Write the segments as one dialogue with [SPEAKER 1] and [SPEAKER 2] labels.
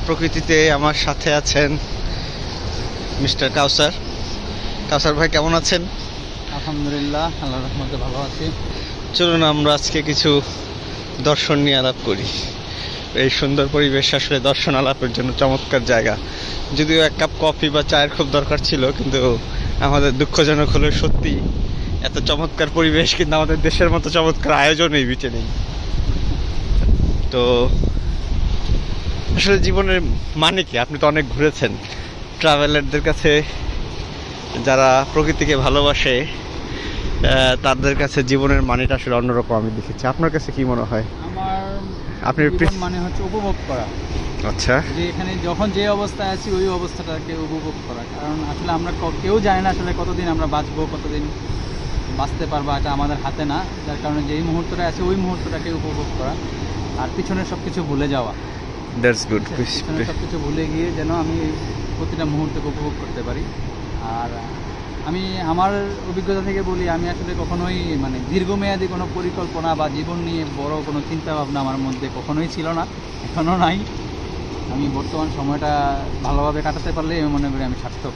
[SPEAKER 1] প্রকৃতিতে আমার সাথে আছেন মিস্টার কাউসার। কাউসার ভাই কেমন আছেন?
[SPEAKER 2] আলহামদুলিল্লাহ, আল্লাহর রহমতে ভালো আছি।
[SPEAKER 1] চলুন আমরা আজকে কিছু দর্শন নিয়ে আলাপ করি। এই সুন্দর পরিবেশ আসলে দর্শন আলাপের জন্য চমৎকার জায়গা। যদিও এক কাপ কফি বা চায়ের খুব দরকার ছিল, কিন্তু আমাদের দুঃখজনক হলো সত্যি এত চমৎকার পরিবেশ কিন্তু আমাদের দেশের মতো চমৎকার আয়োজন এই বিচে নেই। তো আসলে জীবনের মানে কি? আপনি তো অনেক ঘুরেছেন। ট্রাভেলারদের কাছে, যারা প্রকৃতিকে ভালোবাসে, তাদের কাছে জীবনের মানেটা আসলে অন্যরকম আমি দেখেছি। আপনার কাছে কি মনে হয়?
[SPEAKER 2] আমার জীবন মানে হচ্ছে উপভোগ করা।
[SPEAKER 1] আচ্ছা,
[SPEAKER 2] যে এখানে যখন যে অবস্থায় আছি ওই অবস্থাটাকে উপভোগ করা। কারণ আসলে আমরা কেউ জানি না আসলে কতদিন আমরা বাঁচবো, কতদিন বাঁচতে পারবো, এটা আমাদের হাতে না। যার কারণে যেই মুহূর্তটা আছে ওই মুহূর্তটাকে উপভোগ করা, আর পিছনের সব কিছু ভুলে যাওয়া।
[SPEAKER 1] That's good.
[SPEAKER 2] পিছনের সব কিছু ভুলে গিয়ে যেন আমি প্রতিটা মুহূর্তকে উপভোগ করতে পারি। আর আমি আমার অভিজ্ঞতা থেকে বলি, আমি আসলে কখনোই মানে দীর্ঘমেয়াদী কোনো পরিকল্পনা বা জীবন নিয়ে বড় কোনো চিন্তাভাবনা আমার মধ্যে কখনোই ছিল না, এখনও নাই। আমি বর্তমান সময়টা ভালোভাবে কাটাতে পারলে আমি মনে করি আমি সার্থক।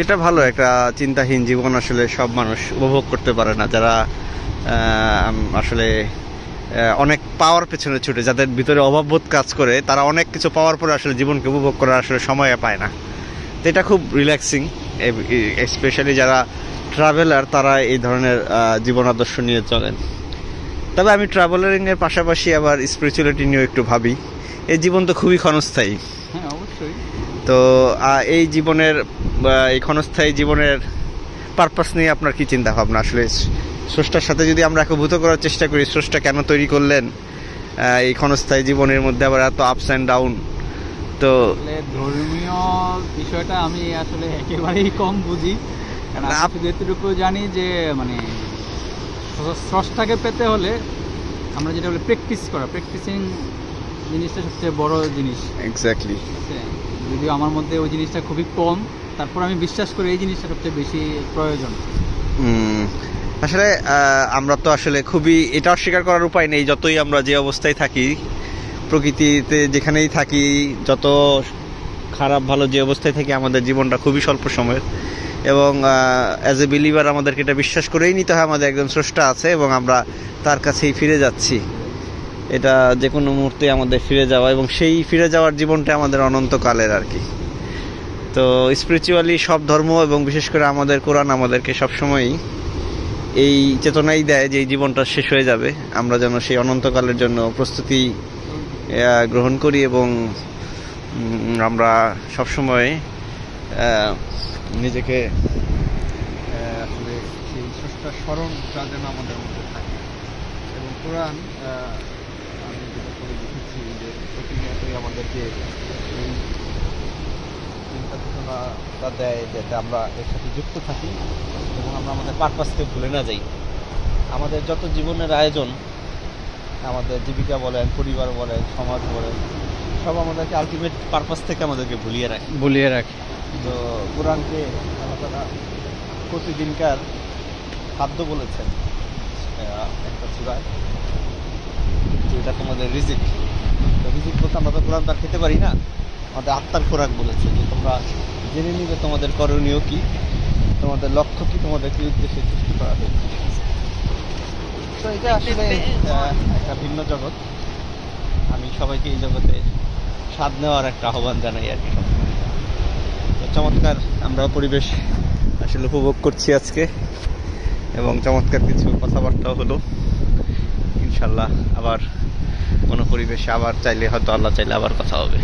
[SPEAKER 1] এটা ভালো একটা চিন্তাহীন জীবন আসলে সব মানুষ উপভোগ করতে পারে না। যারা আসলে অনেক পাওয়ার পেছনে ছুটে, যাদের ভিতরে অভাববোধ কাজ করে, তারা অনেক কিছু পাওয়ার পরে আসলে জীবনকে উপভোগ করার আসলে সময় পায় না। তো এটা খুব রিল্যাক্সিং। স্পেশালি যারা ট্রাভেলার, তারা এই ধরনের জীবন আদর্শ নিয়ে চলেন। তবে আমি ট্রাভেলারিংয়ের পাশাপাশি আবার স্পিরিচুয়ালিটি নিয়েও একটু ভাবি। এই জীবন তো খুবই ক্ষণস্থায়ী।
[SPEAKER 2] হ্যাঁ, অবশ্যই।
[SPEAKER 1] তো এই জীবনের, এই ক্ষণস্থায়ী জীবনের পারপাস নিয়ে আপনার কি চিন্তা ভাবনা? আসলে স্রষ্টার সাথে যদি আমরা একীভূত করার চেষ্টা করি, স্রষ্টা কেন তৈরি করলেন এই ক্ষণস্থায়ী জীবনের মধ্যে আবার এত আপস অ্যান্ড ডাউন? তো
[SPEAKER 2] ধর্মীয় বিষয়টা আমি আসলে একেবারেই কম বুঝি। কারণ আমি এতটুকু জানি যে মানে স্রষ্টাকে পেতে হলে আমরা যেটা বলি প্র্যাকটিস করা, প্র্যাকটিসিং জিনিসটা সবচেয়ে বড় জিনিস।
[SPEAKER 1] এক্স্যাক্টলি।
[SPEAKER 2] যদিও আমার মধ্যে ওই জিনিসটা খুবই কম, তারপর আমি বিশ্বাস করি এই জিনিসটা সবচেয়ে বেশি প্রয়োজন।
[SPEAKER 1] আসলে আমরা তো আসলে খুবই, এটা অস্বীকার করার উপায় নেই। যতই আমরা যে অবস্থায় থাকি, প্রকৃতিতে যেখানেই থাকি, যত খারাপ ভালো যে অবস্থায় থাকি, আমাদের জীবনটা খুবই স্বল্প সময়ের। এবং অ্যাজ এ বিলিভার আমাদেরকে এটা বিশ্বাস করেই নিতে হয় আমাদের একজন স্রষ্টা আছে এবং আমরা তার কাছেই ফিরে যাচ্ছি। এটা যে কোনো মুহূর্তে আমাদের ফিরে যাওয়া, এবং সেই ফিরে যাওয়ার জীবনটা আমাদের অনন্তকালের আর কি। তো স্পিরিচুয়ালি সব ধর্ম এবং বিশেষ করে আমাদের কোরআন আমাদেরকে সবসময়ই এই চেতনাই দেয় যে এই জীবনটা শেষ হয়ে যাবে, আমরা যেন সেই অনন্তকালের জন্য প্রস্তুতি গ্রহণ করি এবং আমরা সবসময় নিজেকে আসলে সেই স্রষ্টার স্মরণটা যেন আমাদের মধ্যে থাকে। এবং কোরআন, আমি যেটা করে দেখেছি যে প্রতিনিয়তই আমাদেরকে এই চিন্তা চেতনাটা দেয় যাতে আমরা এর সাথে যুক্ত থাকি এবং আমরা আমাদের পারপাসকে ভুলে না যাই। আমাদের যত জীবনের আয়োজন, আমাদের জীবিকা বলেন, পরিবার বলেন, সমাজ বলেন, সব আমাদেরকে আলটিমেট পারপাস থেকে আমাদেরকে ভুলিয়ে রাখে। তো কোরআনকে আল্লাহ তাআলা প্রতিদিনকার খাদ্য বলেছেন একটা সূরায়, যেটা তোমাদের রিজিক। তো রিজিক বলতে আমরা তো কোরআন তার খেতে পারি না, আমাদের আত্মার খোরাক বলেছে যে তোমরা জেনে নিবে তোমাদের করণীয় কি, তোমাদের লক্ষ্য কি, তোমাদের কি উদ্দেশ্যে সৃষ্টি করা হয়েছে। তো এটা আসলে একটা ভিন্ন জগৎ। আমি সবাইকে এই জগতে স্বাদ নেওয়ার একটা আহ্বান জানাই আর কি। চমৎকার আমরা পরিবেশ আসলে উপভোগ করছি আজকে, এবং চমৎকার কিছু কথাবার্তাও হলো। ইনশাল্লাহ আবার কোনো পরিবেশে আবার চাইলে, হয়তো আল্লাহ চাইলে আবার কথা হবে।